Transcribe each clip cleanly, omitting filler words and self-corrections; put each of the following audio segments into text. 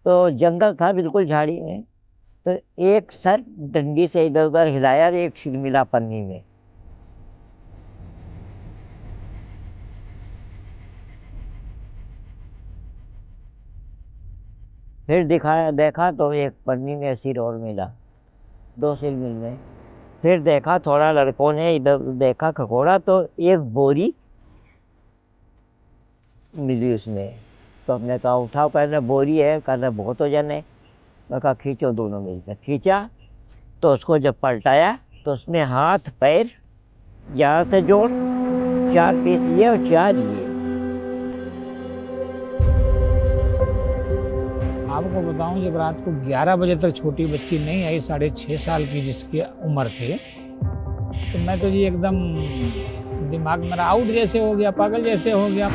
तो जंगल था बिल्कुल झाड़ी में। तो एक सर डंडी से इधर उधर हिलाया, एक सिर मिला पन्नी में। फिर दिखाया, देखा तो एक पन्नी में सिर और मिला, दो सिर मिल गए। फिर देखा, थोड़ा लड़कों ने इधर देखा, खगोड़ा तो एक बोरी मिली उसमें। तो हमने कहा उठाओ, कहना बोरी है, कहना बहुत वजन है। मैं कहा खींचो, दोनों मिलकर खींचा। तो उसको जब पलटाया तो उसमें हाथ पैर यहाँ से जोड़, 4 पीस ये और 4 ये। आपको बताऊं, जब रात को 11 बजे तक छोटी बच्ची नहीं आई, 6.5 साल की जिसकी उम्र थी, तो मैं तो जी एकदम दिमाग मेरा आउट जैसे हो गया, पागल जैसे हो गया।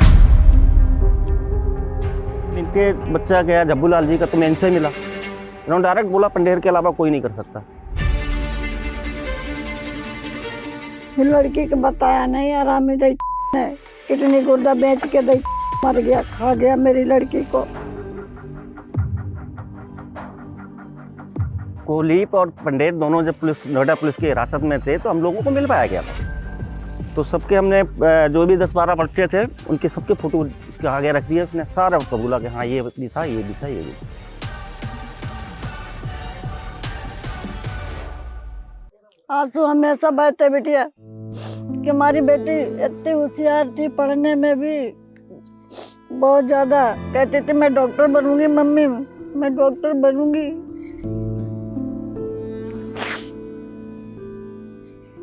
इनके बच्चा गया जब्बूलाल जी का, तो मैं इनसे मिला। इन्होंने डायरेक्ट बोला पंडेर के अलावा कोई नहीं कर सकता। लड़की को बताया नहीं, आरामी दई ने किडनी गुर्दा बेच के दई मर गया, खा गया मेरी लड़की को। कोहलीप और पंडेर दोनों जब नोएडा पुलिस की हिरासत में थे तो हम लोगों को मिल पाया गया था। तो सबके हमने जो भी 10-12 बच्चे थे उनके सबके फोटो उसके आगे रख दिए। उसने सारा कबूला कि हाँ ये भी था, ये भी था, ये भी। आंसू हमेशा बहते बिटिया कि हमारी बेटी इतनी होशियार थी, पढ़ने में भी बहुत ज़्यादा। कहती थी मैं डॉक्टर बनूंगी मम्मी, मैं डॉक्टर बनूंगी।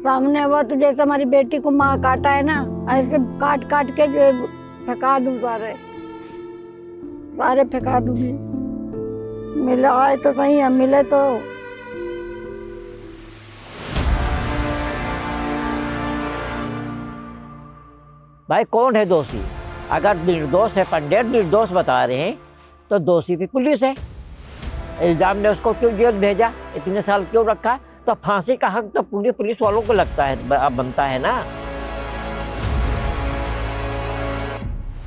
सामने हुआ तो जैसे हमारी बेटी को माँ काटा है ना, ऐसे काट काट के जो फेंका दूँ, सारे फेंका दूंगी। मिला आए तो सही है, मिले तो। भाई कौन है दोषी? अगर निर्दोष है, पंडित निर्दोष बता रहे हैं, तो दोषी भी पुलिस है। इल्जाम ने उसको क्यों जेल भेजा, इतने साल क्यों रखा? तो फांसी का हक तो पूरी पुलिस वालों को लगता है, बनता है ना।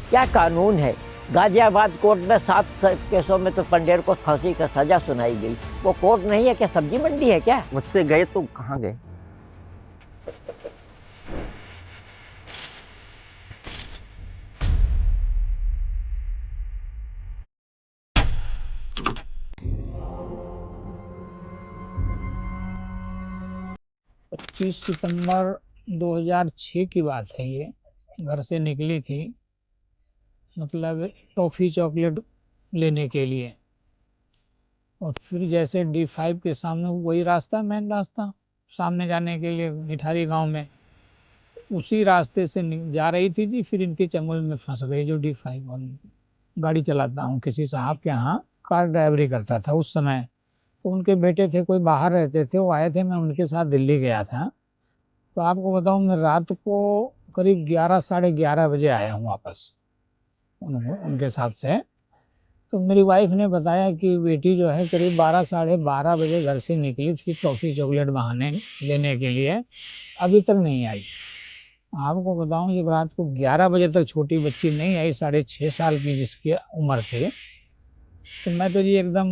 क्या कानून है? गाजियाबाद कोर्ट में 7 केसों में तो पंडेर को फांसी का सजा सुनाई गई। वो कोर्ट नहीं है क्या, सब्जी मंडी है क्या? बच्चे गए तो कहाँ गए? पच्चीस सितंबर 2006 की बात है। ये घर से निकली थी, मतलब टॉफ़ी चॉकलेट लेने के लिए। और फिर जैसे D5 के सामने वही रास्ता, मेन रास्ता सामने जाने के लिए निठारी गांव में, उसी रास्ते से जा रही थी जी। फिर इनके चंगुल में फंस गई। जो D5 और गाड़ी चलाता हूँ, किसी साहब के यहाँ कार ड्राइवरी करता था उस समय। तो उनके बेटे थे, कोई बाहर रहते थे, वो आए थे, मैं उनके साथ दिल्ली गया था। तो आपको बताऊँ, मैं रात को करीब 11 साढ़े 11 बजे आया हूँ वापस उनके साथ से। तो मेरी वाइफ ने बताया कि बेटी जो है करीब 12 साढ़े 12 बजे घर से निकली थी टॉफ़ी चॉकलेट बहाने लेने के लिए, अभी तक नहीं आई। आपको बताऊं, जब रात को 11 बजे तक छोटी बच्ची नहीं आई, 6.5 साल की जिसकी उम्र थी, तो मैं तो जी एकदम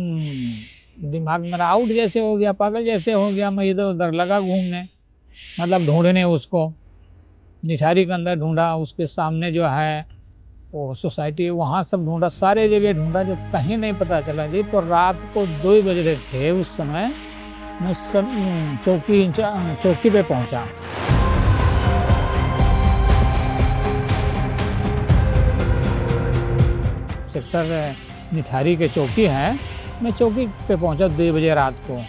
दिमाग मेरा आउट जैसे हो गया, पागल जैसे हो गया। मैं इधर उधर लगा घूमने, मतलब ढूंढने उसको। निठारी के अंदर ढूंढा, उसके सामने जो है वो सोसाइटी, वहाँ सब ढूंढा, सारे जगह ढूंढा, जब कहीं नहीं पता चला जी। तो रात को 2 बज रहे थे उस समय, मैं सब चौकी पे पहुँचा। सेक्टर निठारी के चौकी है, मैं चौकी पे पहुंचा 2 बजे रात को।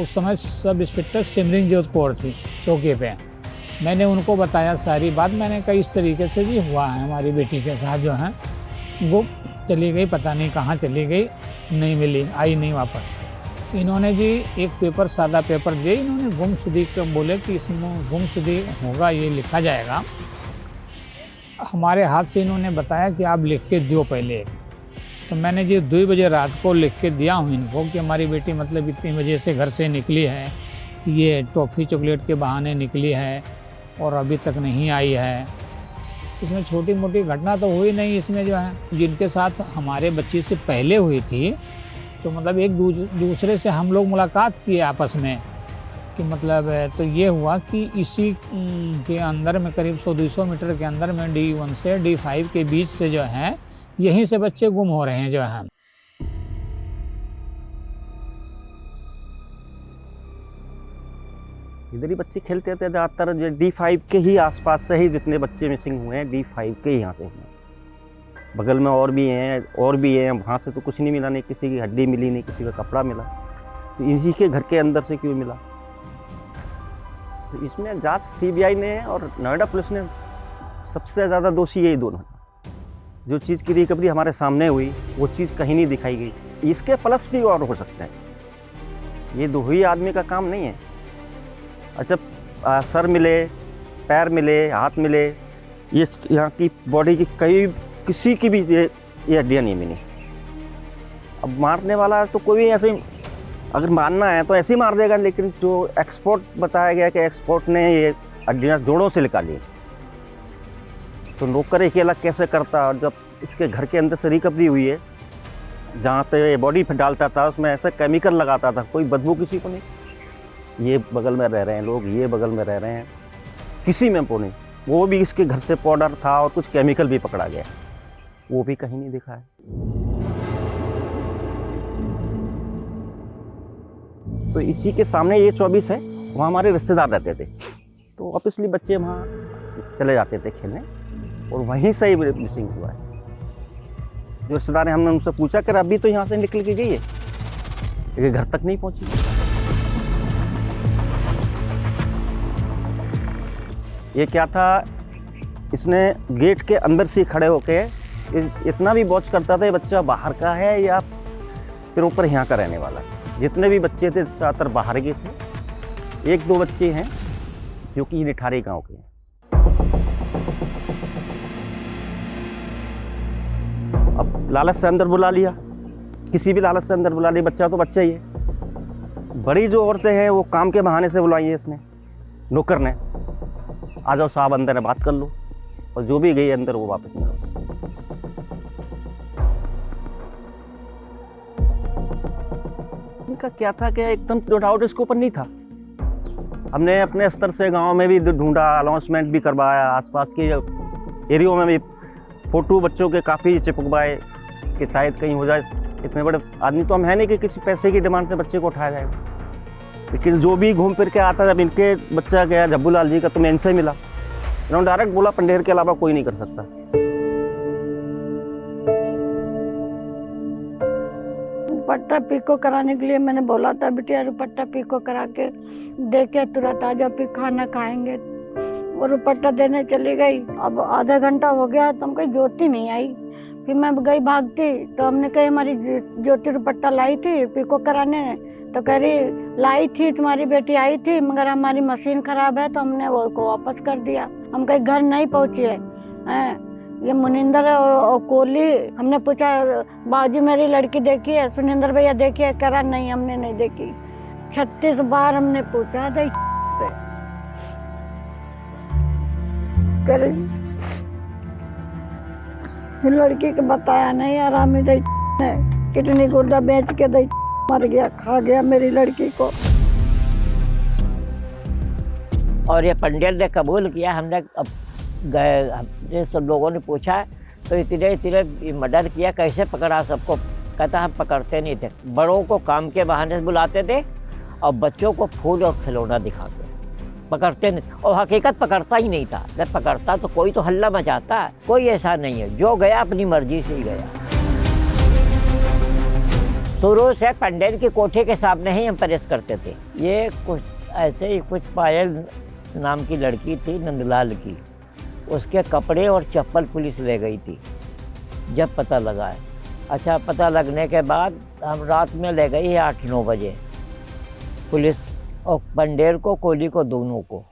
उस समय सब इंस्पेक्टर सिमरनजीत कौर थी चौकी पे। मैंने उनको बताया सारी बात। मैंने कहा इस तरीके से जी हुआ है, हमारी बेटी के साथ जो है वो चली गई, पता नहीं कहाँ चली गई, नहीं मिली, आई नहीं वापस। इन्होंने जी एक पेपर, सादा पेपर दिए, इन्होंने गुमशुदगी का बोले कि इसमें गुमशुदगी होगा, ये लिखा जाएगा। हमारे हाथ से इन्होंने बताया कि आप लिख के दो पहले। तो मैंने जी 2 बजे रात को लिख के दिया हूँ इनको कि हमारी बेटी मतलब इतनी बजे से घर से निकली है, ये टॉफ़ी चॉकलेट के बहाने निकली है और अभी तक नहीं आई है। इसमें छोटी मोटी घटना तो हुई नहीं इसमें जो है, जिनके साथ हमारे बच्ची से पहले हुई थी, तो मतलब एक दूसरे से हम लोग मुलाकात किए आपस में कि मतलब तो ये हुआ कि इसी के अंदर में करीब 100-200 मीटर के अंदर में D1 से D5 के बीच से जो है यहीं से बच्चे गुम हो रहे हैं जो है। इधर ही बच्चे खेलते थे ज़्यादातर, जो D5 के ही आसपास से ही जितने बच्चे मिसिंग हुए हैं D5 के ही यहाँ से हुए। बगल में और भी हैं, वहाँ से तो कुछ नहीं मिला, नहीं किसी की हड्डी मिली, नहीं किसी का कपड़ा मिला, तो इसी के घर के अंदर से क्यों मिला? तो इसमें जांच CBI ने और नोएडा पुलिस ने सबसे ज़्यादा दोषी यही दोनों। जो चीज़ की रिकवरी हमारे सामने हुई वो चीज़ कहीं नहीं दिखाई गई। इसके प्लस भी और हो सकते हैं, ये दो ही आदमी का काम नहीं है। अच्छा, सर मिले, पैर मिले, हाथ मिले, ये यहाँ की बॉडी की किसी की भी ये हड्डियाँ नहीं मिली। अब मारने वाला तो कोई ऐसे, अगर मारना है तो ऐसे ही मार देगा, लेकिन जो एक्सपर्ट बताया गया कि एक्सपर्ट ने ये हड्डियाँ जोड़ों से निकाली, तो नौकर अकेला कैसे करता? और जब इसके घर के अंदर से रिकवरी हुई है, जहाँ पे बॉडी डालता था उसमें ऐसा केमिकल लगाता था, कोई बदबू किसी को नहीं। ये बगल में रह रहे हैं लोग, ये बगल में रह रहे हैं, किसी में वो नहीं। वो भी इसके घर से पाउडर था और कुछ केमिकल भी पकड़ा गया, वो भी कहीं नहीं दिखा है। तो इसी के सामने ये 24 है, वहाँ हमारे रिश्तेदार रहते थे, तो ऑब्वियसली बच्चे वहाँ चले जाते थे खेलने, और वहीं से ही मिसिंग हुआ है। जो रिश्तेदार हैं, हमने उनसे पूछा कि अभी तो यहाँ से निकल के गई है, लेकिन घर तक नहीं पहुँची। ये क्या था, इसने गेट के अंदर से खड़े होके इतना भी वॉच करता था ये बच्चा बाहर का है या फिर ऊपर यहाँ का रहने वाला है। जितने भी बच्चे थे ज़्यादातर बाहर के थे, 1-2 बच्चे हैं जो कि निठारी गांव के हैं। अब लालच से अंदर बुला लिया, किसी भी लालच से अंदर बुला लिया, बच्चा तो बच्चा ही है। बड़ी जो औरतें हैं वो काम के बहाने से बुलाई है इसने, नौकर ने, आ जाओ साहब अंदर है, बात कर लो, और जो भी गई अंदर वो वापस नहीं आओ। इनका क्या था कि एकदम नो डाउट इसके ऊपर नहीं था। हमने अपने स्तर से गांव में भी ढूंढा, अनाउंसमेंट भी करवाया, आसपास के एरियो में भी फोटो बच्चों के काफ़ी चिपकवाए कि शायद कहीं हो जाए। इतने बड़े आदमी तो हम है नहीं कि किसी पैसे की डिमांड से बच्चे को उठाया जाएगा, लेकिन जो भी घूम फिर के आता, जब इनके बच्चा गया जब्बू लाल जी का, तो मैं इनसे मिला, इन्होंने डायरेक्ट बोला पंडेर के अलावा कोई नहीं कर सकता। दुपट्टा पिको कराने के लिए मैंने बोला था, बिटिया दुपट्टा पिको करा के दे के तुरंत आ जाओ, फिर खाना खाएंगे। वो दुपट्टा देने चली गई, अब आधा घंटा हो गया तो हम कहीं ज्योति नहीं आई। फिर मैं गई भागती, तो हमने कही हमारी ज्योति दुपट्टा लाई थी पिको कराने, तो कह रही लाई थी, तुम्हारी बेटी आई थी, मगर हमारी मशीन खराब है तो हमने वो को वापस कर दिया। हम कहीं घर नहीं पहुँची है। ये मुनिंदर और कोहली, हमने पूछा बाजू मेरी लड़की देखी है, सुनिंदर भैया देखी है? करा नहीं, हमने नहीं देखी। 36 बार हमने पूछा था, लड़की को बताया नहीं। आरामी दई किडनी गुर्दा बेच के दई मर गया, खा गया मेरी लड़की को। और ये पंडित ने कबूल किया। हमने अब गए, हमने सब लोगों ने पूछा तो इतने मर्डर किया, कैसे पकड़ा सबको? कहता हम पकड़ते नहीं थे, बड़ों को काम के बहाने से बुलाते थे और बच्चों को फूल और खिलौना दिखाते, पकड़ते नहीं। और हकीकत पकड़ता ही नहीं था। जब पकड़ता तो कोई तो हल्ला मचाता, कोई ऐसा नहीं है। जो गया अपनी मर्जी से ही गया। शुरू से पंडेर की कोठे के सामने ही हम परेश करते थे। ये कुछ ऐसे ही, कुछ पायल नाम की लड़की थी नंदलाल की, उसके कपड़े और चप्पल पुलिस ले गई थी जब पता लगा है। अच्छा, पता लगने के बाद हम रात में ले गई 8-9 बजे पुलिस, और पंडेर को, कोहली को, दोनों को।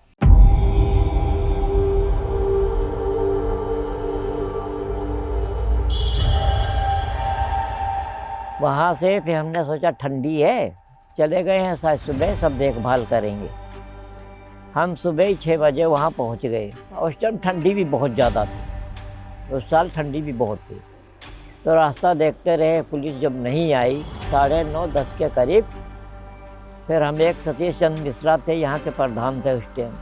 वहाँ से फिर हमने सोचा ठंडी है, चले गए हैं, शायद सुबह सब देखभाल करेंगे। हम सुबह ही 6 बजे वहाँ पहुँच गए। उस टाइम ठंडी भी बहुत ज़्यादा थी, उस साल ठंडी भी बहुत थी। तो रास्ता देखते रहे, पुलिस जब नहीं आई 9:30-10 के करीब, फिर हम एक सतीश चंद्र मिश्रा थे, यहाँ के प्रधान थे उस टाइम,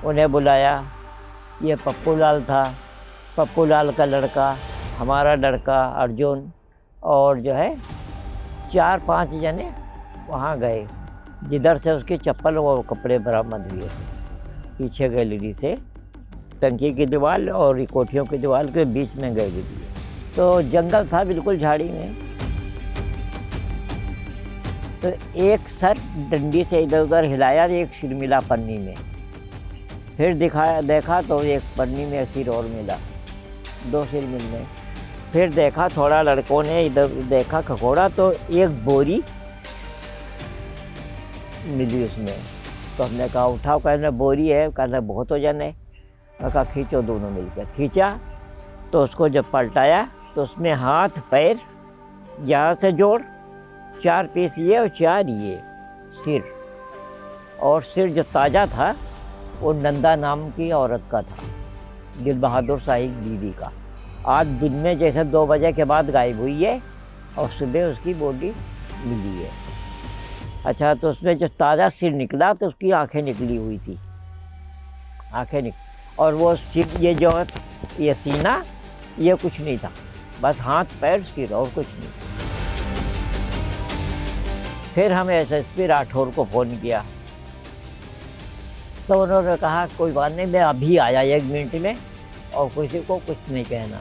उन्हें बुलाया। ये पप्पू लाल था, पप्पू लाल का लड़का, हमारा लड़का अर्जुन, और जो है 4-5 जने वहाँ गए, जिधर से उसकी चप्पल और कपड़े बरामद हुए थे। पीछे गैलरी से टंकी की दीवार और कोठियों की दीवार के बीच में गैलरी, तो जंगल था बिल्कुल झाड़ी में। तो एक सर डंडी से इधर उधर हिलाया, एक सिर मिला पन्नी में। फिर देखा तो एक पन्नी में सिर और मिला, 2 सिर मिलने। फिर देखा, थोड़ा लड़कों ने इधर देखा खखोड़ा, तो एक बोरी मिली उसमें। तो हमने कहा उठाओ, कहने बोरी है, कहने बहुत वजन है। मैं कहा खींचो, दोनों मिलकर खींचा। तो उसको जब पलटाया तो उसमें हाथ पैर यहाँ से जोड़ 4 पीस ये और 4 ये सिर, और सिर जो ताज़ा था वो नंदा नाम की औरत का था, दिल बहादुर शाही दीदी का। आज दिन में जैसे 2 बजे के बाद गायब हुई है और सुबह उसकी बॉडी मिली है। अच्छा, तो उसमें जो ताज़ा सिर निकला तो उसकी आंखें निकली हुई थी, और वो सिर, ये जो है ये सीना, ये कुछ नहीं था, बस हाथ पैर सिर और कुछ नहीं। फिर हम एसएसपी राठौर को फ़ोन किया, तो उन्होंने कहा कोई बात नहीं, मैं अभी आया 1 मिनट में, और किसी को कुछ नहीं कहना।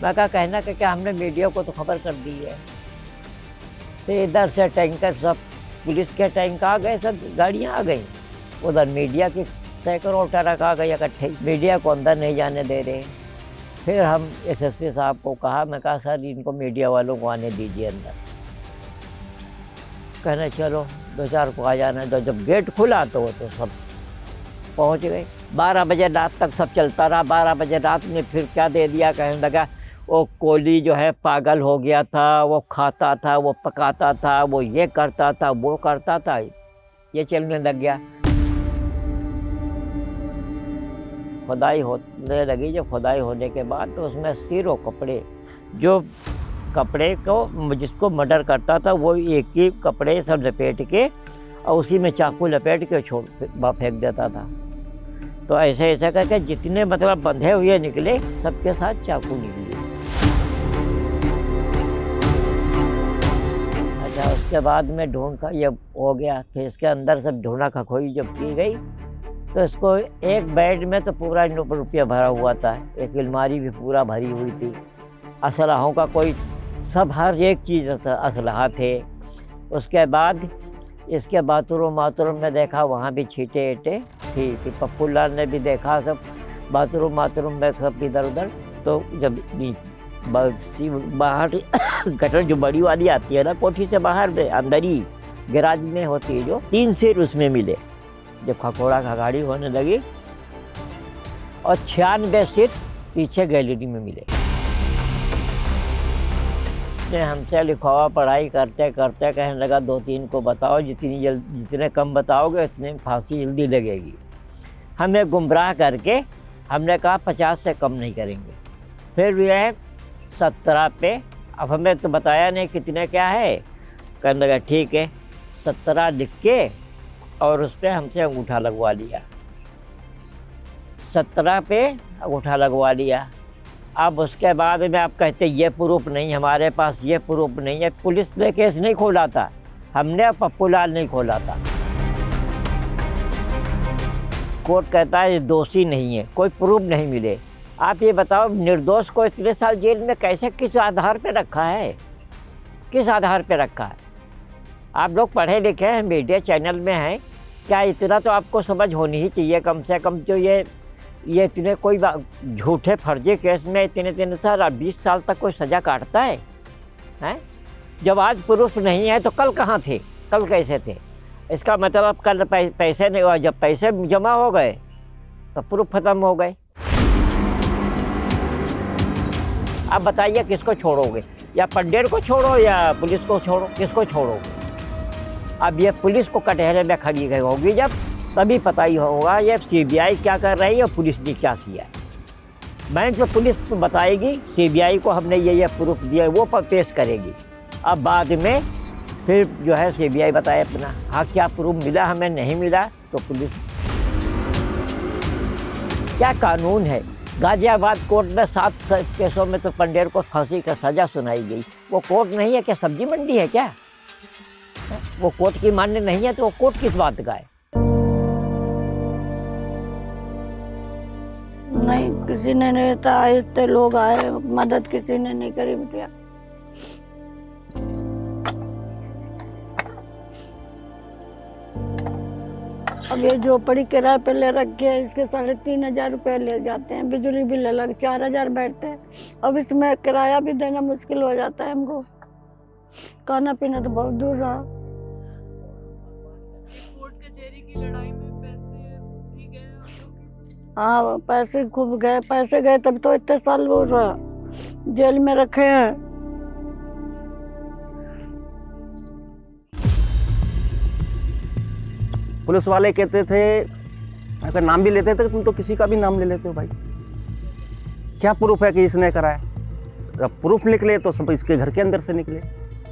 मैं कहा कहना कि क्या, हमने मीडिया को तो खबर कर दी है। तो इधर से टैंकर, सब पुलिस के टैंक आ गए, सब गाड़ियाँ आ गई, उधर मीडिया की सैकड़ों ट्रक आ गए इकट्ठे, मीडिया को अंदर नहीं जाने दे रहे। फिर हम एसएसपी साहब को कहा, मैं कहा सर इनको मीडिया वालों को आने दीजिए अंदर। कहने चलो 2-4 को आ जाने दो। जब गेट खुला तो वो तो सब पहुंच गए। 12 बजे रात तक सब चलता रहा। 12 बजे रात में फिर क्या दे दिया, कहने लगा वो कोली जो है पागल हो गया था, वो खाता था, वो पकाता था, वो ये करता था, वो करता था, ये चलने लग गया। खुदाई होने लगी। जब खुदाई होने के बाद तो उसमें सिर और कपड़े, जो कपड़े को जिसको मर्डर करता था वो एक ही कपड़े सब लपेट के और उसी में चाकू लपेट के फेंक देता था। तो ऐसे ऐसे करके जितने मतलब बंधे हुए निकले, सबके साथ चाकू निकले। अच्छा, उसके बाद में ढूंढ का ये हो गया। फिर इसके अंदर सब ढूंढा खखोई जब की गई तो इसको एक बेड में तो पूरा रुपया भरा हुआ था, एक अलमारी भी पूरा भरी हुई थी, असलहों का कोई सब हर एक चीज़ असलहा थे। उसके बाद इसके बाथरूम में देखा, वहाँ भी छींटे ईंटे थी। फिर पप्पू लाल ने भी देखा सब बाथरूम में सब इधर उधर। तो जब बाहर गटर जो बड़ी वाली आती है ना, कोठी से बाहर में अंदर ही गैराज में होती है, जो 3 सिर उसमें मिले जब खखोड़ा खगाड़ी होने लगी, और 96 सिर पीछे गैलरी में मिले। हमसे लिखवा पढ़ाई करते करते कहने लगा 2-3 को बताओ, जितने कम बताओगे उतने फांसी जल्दी लगेगी। हमें गुमराह करके हमने कहा 50 से कम नहीं करेंगे। फिर भी है 17 पे, अब हमें तो बताया नहीं कितने क्या है। कहने लगा ठीक है, 17 लिख के और उस पर हमसे अंगूठा लगवा लिया। 17 पे अंगूठा लगवा लिया। अब उसके बाद में आप कहते ये प्रूफ नहीं, हमारे पास ये प्रूफ नहीं है। पुलिस ने केस नहीं खोला था, हमने पप्पू लाल नहीं खोला था। कोर्ट कहता है ये दोषी नहीं है, कोई प्रूफ नहीं मिले। आप ये बताओ, निर्दोष को इतने साल जेल में कैसे, किस आधार पे रखा है, किस आधार पे रखा है? आप लोग पढ़े लिखे हैं, मीडिया चैनल में हैं, क्या इतना तो आपको समझ होनी ही चाहिए कम से कम। जो ये इतने कोई झूठे फर्जी केस में इतने साल 20 साल तक कोई सज़ा काटता है, हैं? जब आज प्रूफ नहीं है तो कल कहाँ थे, कल कैसे थे? इसका मतलब कल पैसे नहीं हुआ, जब पैसे जमा हो गए तो प्रूफ खत्म हो गए। अब बताइए किसको छोड़ोगे, या पंडेर को छोड़ो या पुलिस को छोड़ो, किसको छोड़ोगे? अब ये पुलिस को कटहरे में खड़ी होगी जब तभी पता ही होगा ये सीबीआई क्या कर रही है और पुलिस ने क्या किया है। बैंक में पुलिस तो बताएगी सीबीआई को हमने ये प्रूफ दिया, वो पर पेश करेगी। अब बाद में फिर जो है सीबीआई बताए अपना, हाँ क्या प्रूफ मिला हमें, नहीं मिला तो पुलिस। क्या कानून है। गाजियाबाद कोर्ट में 7 केसों में तो पंडेर को फांसी का सज़ा सुनाई गई। वो कोर्ट नहीं है क्या, सब्जी मंडी है क्या? वो कोर्ट की मान्य नहीं है तो वो कोर्ट किस बात का है? नहीं, किसी ने नहीं था, इतने लोग आए, मदद किसी ने नहीं करी बिटिया। अब ये झोपड़ी किराए पे ले रखे है, इसके 3,500 रुपये ले जाते हैं, बिजली बिल अलग 4,000 बैठते हैं। अब इसमें किराया भी देना मुश्किल हो जाता है हमको, खाना पीना तो बहुत दूर रहा। कोर्ट कचहरी की लड़ाई में पैसे भी गए आप लोग के? हाँ, पैसे खूब गए, पैसे गए तब तो इतने साल वो जेल में रखे हैं। पुलिस वाले कहते थे, अगर नाम भी लेते थे तुम तो किसी का भी नाम ले लेते हो भाई, क्या प्रूफ है कि इसने करा है? जब प्रूफ निकले तो सब इसके घर के अंदर से निकले।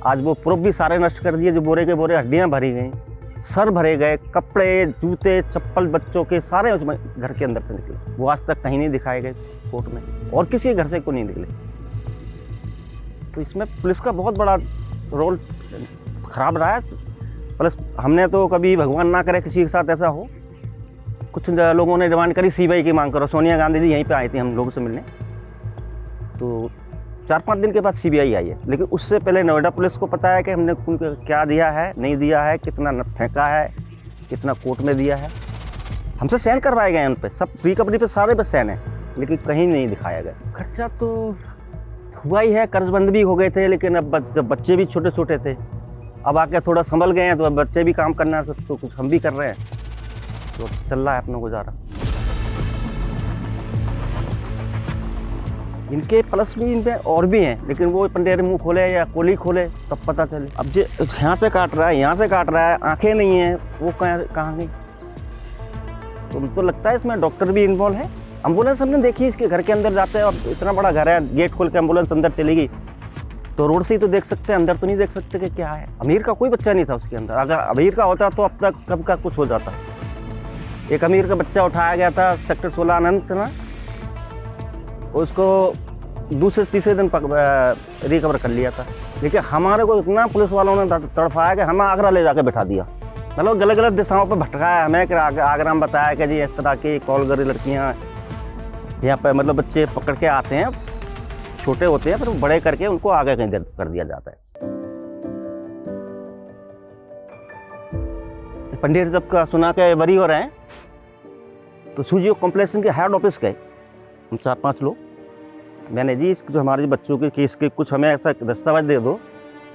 आज वो प्रूफ भी सारे नष्ट कर दिए, जो बोरे के बोरे हड्डियां भरी गई, सर भरे गए, कपड़े जूते चप्पल बच्चों के सारे उसमें घर के अंदर से निकले। वो आज तक कहीं नहीं दिखाए गए कोर्ट में, और किसी के घर से को नहीं निकले। तो इसमें पुलिस का बहुत बड़ा रोल खराब रहा है। प्लस हमने तो कभी, भगवान ना करे किसी के साथ ऐसा हो, कुछ लोगों ने डिमांड करी सीबीआई की मांग करो। सोनिया गांधी जी यहीं पे आई थी हम लोगों से मिलने, तो 4-5 दिन के बाद सीबीआई आई है। लेकिन उससे पहले नोएडा पुलिस को पता है कि हमने उनको क्या दिया है, नहीं दिया है, कितना फेंका है, कितना कोर्ट में दिया है। हमसे साइन करवाए गए उन पर, सब रिकवरी पे सारे पे साइन है, लेकिन कहीं नहीं दिखाया गया। खर्चा तो हुआ ही है, कर्जबंद भी हो गए थे, लेकिन अब जब बच्चे भी छोटे छोटे थे, अब आके थोड़ा संभल गए हैं, तो अब बच्चे भी काम करना है, तो कुछ हम भी कर रहे हैं, तो चल रहा है अपना गुजारा। इनके प्लस भी इन पे और भी हैं, लेकिन वो पंडेर मुंह खोले या कोली खोले तब पता चले। अब जो यहाँ से काट रहा है, यहाँ से काट रहा है, आंखें नहीं है, वो कहाँ गई? तो हमको लगता है इसमें डॉक्टर भी इन्वॉल्व है। एम्बुलेंस हमने देखी, इसके घर के अंदर जाते हैं, और इतना बड़ा घर है, गेट खोल के एम्बुलेंस अंदर चली गई, तो रोड से ही तो देख सकते हैं, अंदर तो नहीं देख सकते कि क्या है। अमीर का कोई बच्चा नहीं था उसके अंदर, अगर अमीर का होता तो अब तक कब का कुछ हो जाता। एक अमीर का बच्चा उठाया गया था सेक्टर 16 अनंत ना, उसको दूसरे तीसरे दिन रिकवर कर लिया था। लेकिन हमारे को इतना पुलिस वालों ने तड़फाया कि हमें आगरा ले जाकर बैठा दिया, मतलब गलत गलत दिशाओं पर भटकाया हमें। कि आगरा में बताया कि जी इस तरह की कॉल करी लड़कियाँ यहाँ पर, मतलब बच्चे पकड़ के आते हैं, छोटे होते हैं, फिर बड़े करके उनको आगे कहीं कर दिया जाता है। पंडेर जब का सुना के बरी हो रहे हैं, तो सूजियो कॉम्प्लेक्स के हेड ऑफिस गए हम 4-5 लोग। मैंने जी जो हमारे बच्चों के केस के कुछ हमें ऐसा दस्तावेज दे दो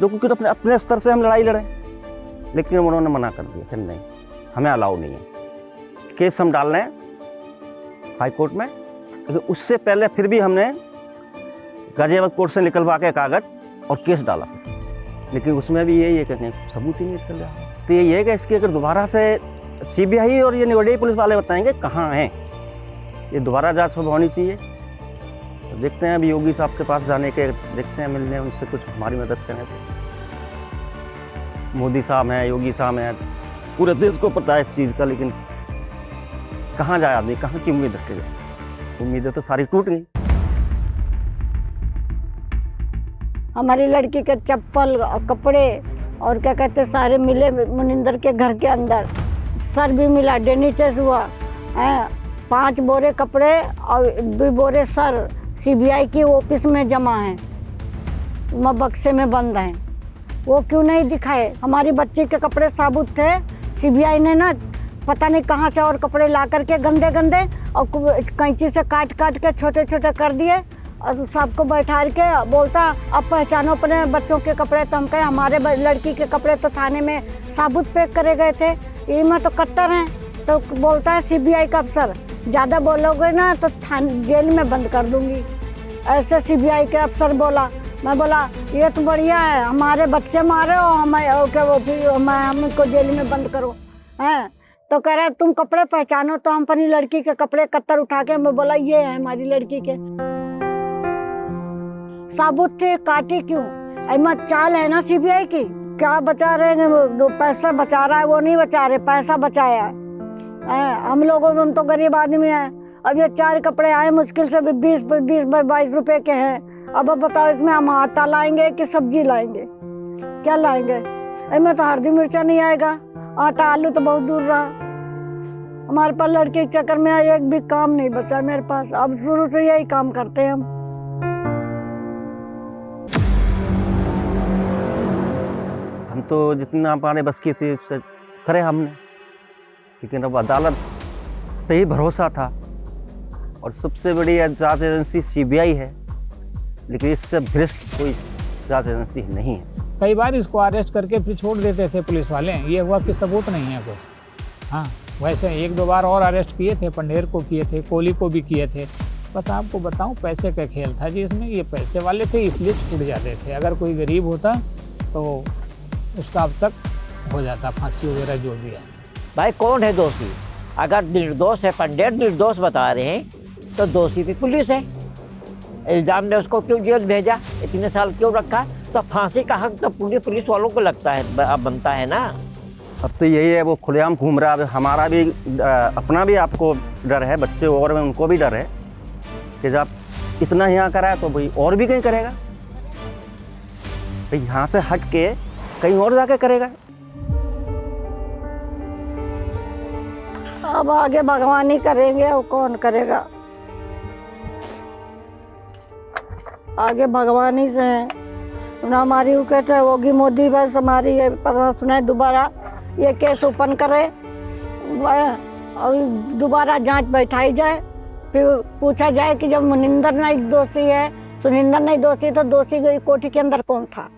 जो क्योंकि अपने स्तर से हम लड़ाई लड़ें, लेकिन उन्होंने मना कर दिया कि नहीं, हमें अलाउ नहीं है, केस हम डाल रहे हैं हाई कोर्ट में। लेकिन उससे पहले फिर भी हमने गाजियाबाद कोर्ट से निकलवा के कागज और केस डाला, लेकिन उसमें भी यही है कि नहीं, सबूत ही नहीं निकल रहा। तो यही है कि इसकी अगर दोबारा से सीबीआई और ये नोएडा पुलिस वाले बताएंगे कहाँ हैं, ये दोबारा जांच होनी चाहिए। तो देखते हैं अभी योगी साहब के पास जाने के, देखते हैं मिलने, उनसे कुछ हमारी मदद करें। तो मोदी साहब हैं, योगी साहब हैं, पूरे देश को पता है इस चीज़ का, लेकिन कहाँ जाए आदमी, कहाँ की उम्मीद रखेगा? उम्मीदें तो सारी टूट गई। हमारी लड़की के चप्पल और कपड़े और क्या कहते सारे मिले मुनिंदर के घर के अंदर, सर भी मिला, डेनिटेस हुआ है, 5 बोरे कपड़े और 2 बोरे सर सीबीआई की ऑफिस में जमा हैं, बक्से में बंद हैं। वो क्यों नहीं दिखाए? हमारी बच्ची के कपड़े साबुत थे, सीबीआई ने ना पता नहीं कहाँ से और कपड़े ला करके गंदे गंदे और कैंची से काट काट के छोटे छोटे कर दिए, और सबको बैठा के बोलता अब पहचानो अपने बच्चों के कपड़े। तो हम कहे हमारे लड़की के कपड़े तो थाने में साबुत पैक करे गए थे, ये में तो कट्टर हैं। तो बोलता है सीबीआई का अफसर, ज़्यादा बोलोगे ना तो जेल में बंद कर दूंगी, ऐसे सीबीआई के अफसर बोला। मैं बोला ये तो बढ़िया है, हमारे बच्चे मारे हो, हमें हमको जेल में बंद करो हैं। तो कह रहा तुम कपड़े पहचानो, तो हम अपनी लड़की के कपड़े कत्तर उठा के मैं बोला ये है हमारी लड़की के। साबुत थे, काटी क्यों? अहमद चाल है ना सीबीआई की, क्या बचा रहे हैं? वो पैसा बचा रहा है, वो नहीं बचा रहे, पैसा बचाया है। हम लोगों में, हम तो गरीब आदमी हैं। अब ये 4 कपड़े आए मुश्किल से 20-22 रुपए के हैं। अब बताओ इसमें हम आटा लाएंगे कि सब्जी लाएंगे, क्या लाएंगे? इनमें तो हल्दी मिर्चा नहीं आएगा, आटा आलू तो बहुत दूर रहा। हमारे पास लड़के के चक्कर में एक भी काम नहीं बचा मेरे पास। अब शुरू से यही काम करते हैं हम तो जितना हमारे बस की थी उससे करे हमने, लेकिन अब अदालत पे ही भरोसा था। और सबसे बड़ी जांच एजेंसी सीबीआई है, लेकिन इससे भ्रष्ट कोई जांच एजेंसी नहीं है। कई बार इसको अरेस्ट करके फिर छोड़ देते थे पुलिस वाले, ये हुआ कि सबूत नहीं है कुछ। हाँ, वैसे 1-2 बार और अरेस्ट किए थे, पंडेर को किए थे, कोहली को भी किए थे। बस आपको बताऊं, पैसे का खेल था जी इसमें। ये पैसे वाले थे इसलिए छूट जाते थे। अगर कोई गरीब होता तो उसका अब तक हो जाता फांसी वगैरह जो भी है। भाई कौन है दोषी? अगर निर्दोष है, पंडित निर्दोष बता रहे हैं, तो दोषी भी पुलिस है। इल्जाम ने उसको क्यों जेल भेजा, इतने साल क्यों रखा? तो फांसी का हक तो पूरे पुलिस वालों को लगता है, अब बनता है ना। अब तो यही है, वो खुलेआम घूम रहा है। हमारा भी अपना भी आपको डर है, बच्चे और में उनको भी डर है कि जब इतना यहाँ करा है तो भाई और भी कहीं करेगा, भाई यहाँ से हट के कहीं और जाके करेगा। अब आगे भगवान ही करेंगे और कौन करेगा? आगे भगवान ही से है ना। हमारी विकेट होगी मोदी, बस हमारी ये सुना दोबारा ये केस ओपन करे और दोबारा जांच बैठाई जाए। फिर पूछा जाए कि जब मुनिंदर नहीं दोषी है, सुनिंदर नहीं दोषी, तो दोषी कोठी के अंदर कौन था?